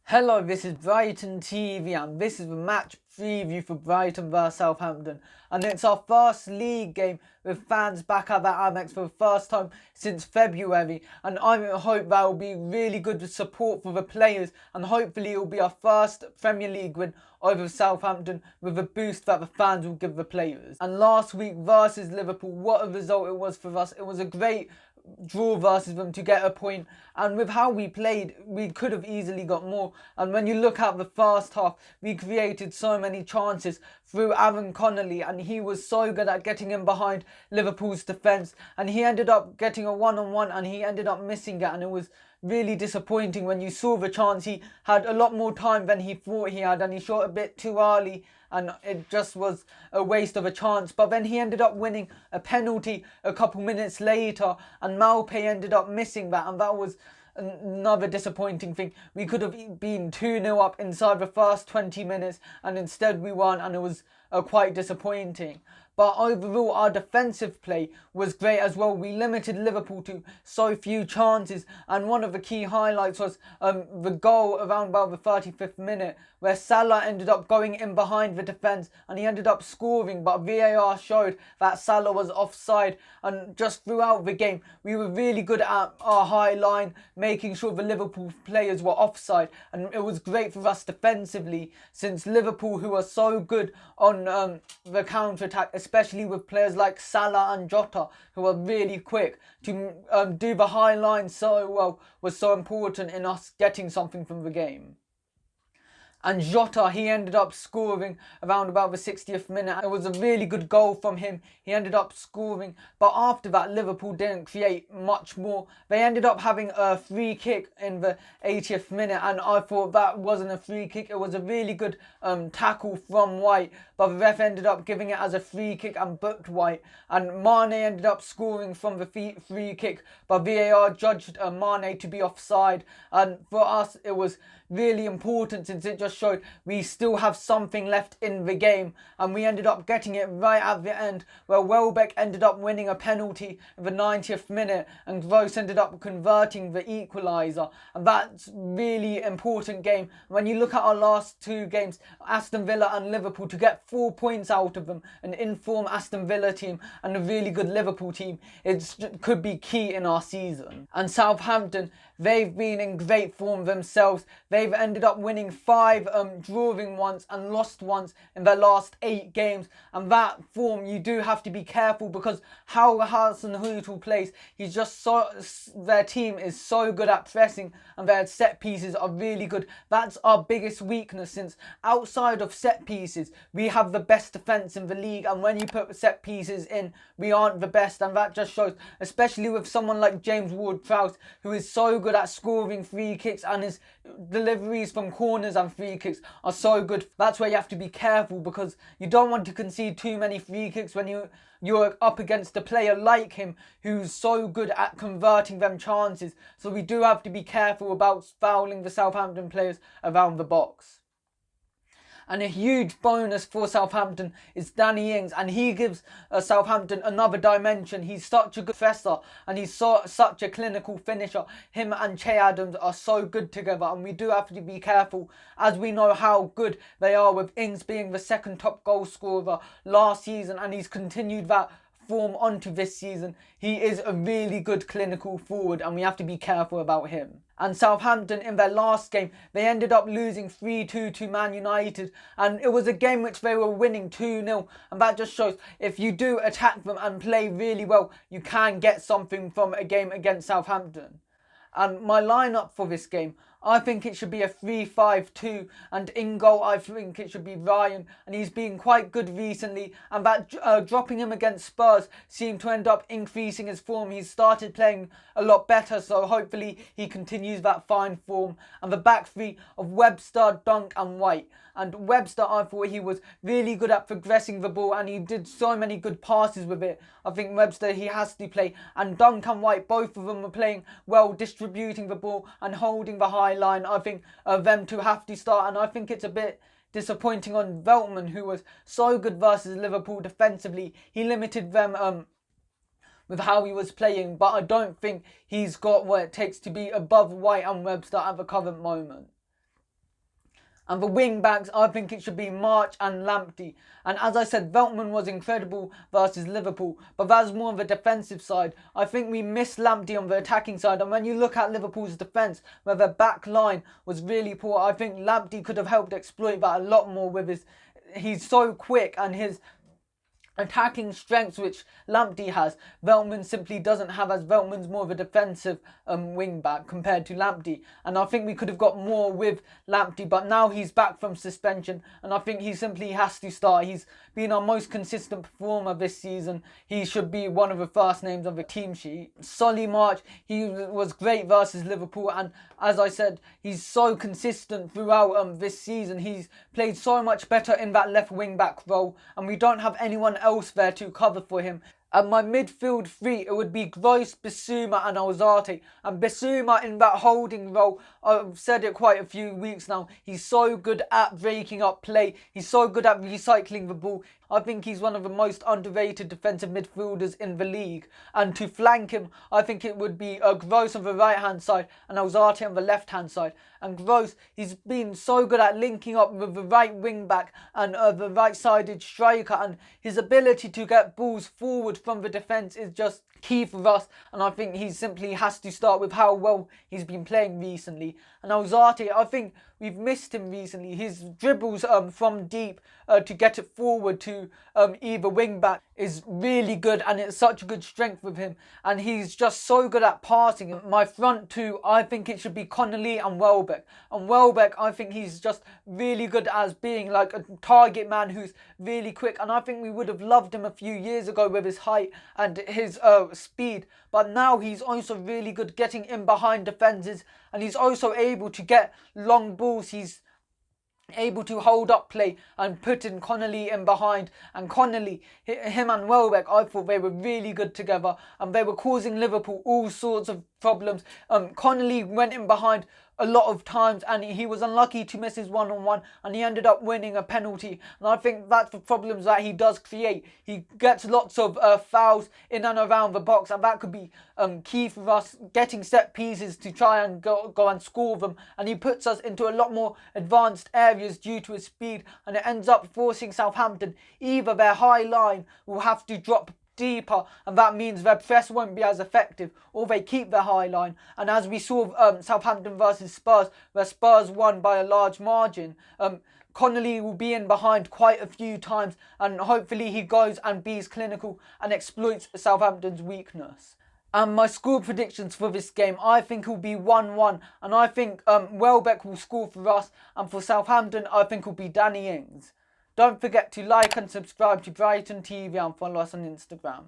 Hello, this is Brighton TV and this is the match preview for Brighton vs Southampton, and it's our first league game with fans back at the Amex for the first time since February, and I hope that will be really good support for the players, and hopefully it will be our first Premier League win over Southampton with a boost that the fans will give the players. And last week versus Liverpool, what a result it was for us. It was a great draw versus them to get a point, and with how we played we could have easily got more. And when you look at the first half, we created so many chances through Aaron Connolly, and he was so good at getting in behind Liverpool's defence, and he ended up getting a one-on-one and he ended up missing it, and it was really disappointing. When you saw the chance, he had a lot more time than he thought he had, and he shot a bit too early and it just was a waste of a chance. But then he ended up winning a penalty a couple minutes later, and Malpe ended up missing that, and that was another disappointing thing. We could have been 2-0 up inside the first 20 minutes and instead we won, and it was quite disappointing. But overall, our defensive play was great as well. We limited Liverpool to so few chances, and one of the key highlights was the goal around about the 35th minute, where Salah ended up going in behind the defence and he ended up scoring, but VAR showed that Salah was offside. And just throughout the game, we were really good at our high line, making sure the Liverpool players were offside, and it was great for us defensively, since Liverpool, who are so good on the counter-attack, especially with players like Salah and Jota, who are really quick, to do the high line so well was so important in us getting something from the game. And Jota, he ended up scoring around about the 60th minute. It was a really good goal from him. He ended up scoring. But after that, Liverpool didn't create much more. They ended up having a free kick in the 80th minute, and I thought that wasn't a free kick. It was a really good tackle from White, but the ref ended up giving it as a free kick and booked White. And Mane ended up scoring from the free kick, but VAR judged Mane to be offside. And for us, it was really important, since it just showed we still have something left in the game, and we ended up getting it right at the end, where Welbeck ended up winning a penalty in the 90th minute and Gross ended up converting the equaliser. And that's really important game. When you look at our last two games, Aston Villa and Liverpool, to get 4 points out of them, an informed Aston Villa team and a really good Liverpool team, it could be key in our season. And Southampton, they've been in great form themselves. They've ended up winning 5, drawing once and lost once in their last 8 games. And that form, you do have to be careful, because how Hasenhüttl plays, he's just so, their team is so good at pressing, and their set pieces are really good. That's our biggest weakness, since outside of set pieces, we have the best defence in the league, and when you put set pieces in, we aren't the best. And that just shows, especially with someone like James Ward-Prowse, who is so good at scoring free kicks, and his deliveries from corners and free kicks are so good. That's where you have to be careful, because you don't want to concede too many free kicks when you're up against a player like him, who's so good at converting them chances. So we do have to be careful about fouling the Southampton players around the box. And a huge bonus for Southampton is Danny Ings, and he gives Southampton another dimension. He's such a good presser, and he's such a clinical finisher. Him and Che Adams are so good together, and we do have to be careful, as we know how good they are, with Ings being the second top goal scorer last season, and he's continued that form onto this season. He is a really good clinical forward, and we have to be careful about him. And Southampton, in their last game, they ended up losing 3-2 to Man United, and it was a game which they were winning 2-0, and that just shows if you do attack them and play really well, you can get something from a game against Southampton. And my lineup for this game, I think it should be a 3-5-2, and in goal I think it should be Ryan, and he's been quite good recently, and that dropping him against Spurs seemed to end up increasing his form. He's started playing a lot better, so hopefully he continues that fine form. And the back three of Webster, Dunk and White. And Webster, I thought he was really good at progressing the ball, and he did so many good passes with it. I think Webster, he has to play. And Dunk and White, both of them were playing well, distributing the ball and holding the high line. I think them two have to start, and I think it's a bit disappointing on Veltman, who was so good versus Liverpool defensively. He limited them with how he was playing, but I don't think he's got what it takes to be above White and Webster at the current moment. And the wing backs, I think it should be March and Lamptey. And as I said, Veltman was incredible versus Liverpool, but that's more on the defensive side. I think we missed Lamptey on the attacking side. And when you look at Liverpool's defence, where their back line was really poor, I think Lamptey could have helped exploit that a lot more with his... He's so quick, and his attacking strengths which Lamptey has, Veltman simply doesn't have, as Veltman's more of a defensive wing back compared to Lamptey. And I think we could have got more with Lamptey, but now he's back from suspension and I think he simply has to start. He's been our most consistent performer this season. He should be one of the first names on the team sheet. Solly March, he was great versus Liverpool, and as I said, he's so consistent throughout this season. He's played so much better in that left wing back role, and we don't have anyone else there to cover for him. And my midfield three, it would be Gross, Bissouma and Alzate. And Bissouma in that holding role, I've said it quite a few weeks now, he's so good at breaking up play. He's so good at recycling the ball. I think he's one of the most underrated defensive midfielders in the league. And to flank him, I think it would be Gross on the right-hand side and Alzate on the left-hand side. And Gross, he's been so good at linking up with the right wing-back and the right-sided striker. And his ability to get balls forward from the defence is just key for us. And I think he simply has to start with how well he's been playing recently. And Alzate, I think we've missed him recently. His dribbles from deep to get it forward to either wing back is really good, and it's such a good strength with him. And he's just so good at passing. My front two, I think it should be Connolly and Welbeck. And Welbeck, I think he's just really good as being like a target man who's really quick. And I think we would have loved him a few years ago with his height and his speed. But now he's also really good getting in behind defences, and he's also able to get long balls. He's able to hold up play and put in Connolly in behind. And Connolly, him and Welbeck, I thought they were really good together, and they were causing Liverpool all sorts of problems. Connolly went in behind a lot of times and he was unlucky to miss his one-on-one, and he ended up winning a penalty. And I think that's the problems that he does create. He gets lots of fouls in and around the box, and that could be key for us getting set pieces to try and go and score them. And he puts us into a lot more advanced areas due to his speed, and it ends up forcing Southampton. Either their high line will have to drop deeper, and that means their press won't be as effective, or they keep their high line. And as we saw Southampton versus Spurs, where Spurs won by a large margin, Connolly will be in behind quite a few times, and hopefully he goes and be clinical and exploits Southampton's weakness. And my score predictions for this game, I think it will be 1-1, and I think Welbeck will score for us, and for Southampton I think it will be Danny Ings. Don't forget to like and subscribe to Brighton TV and follow us on Instagram.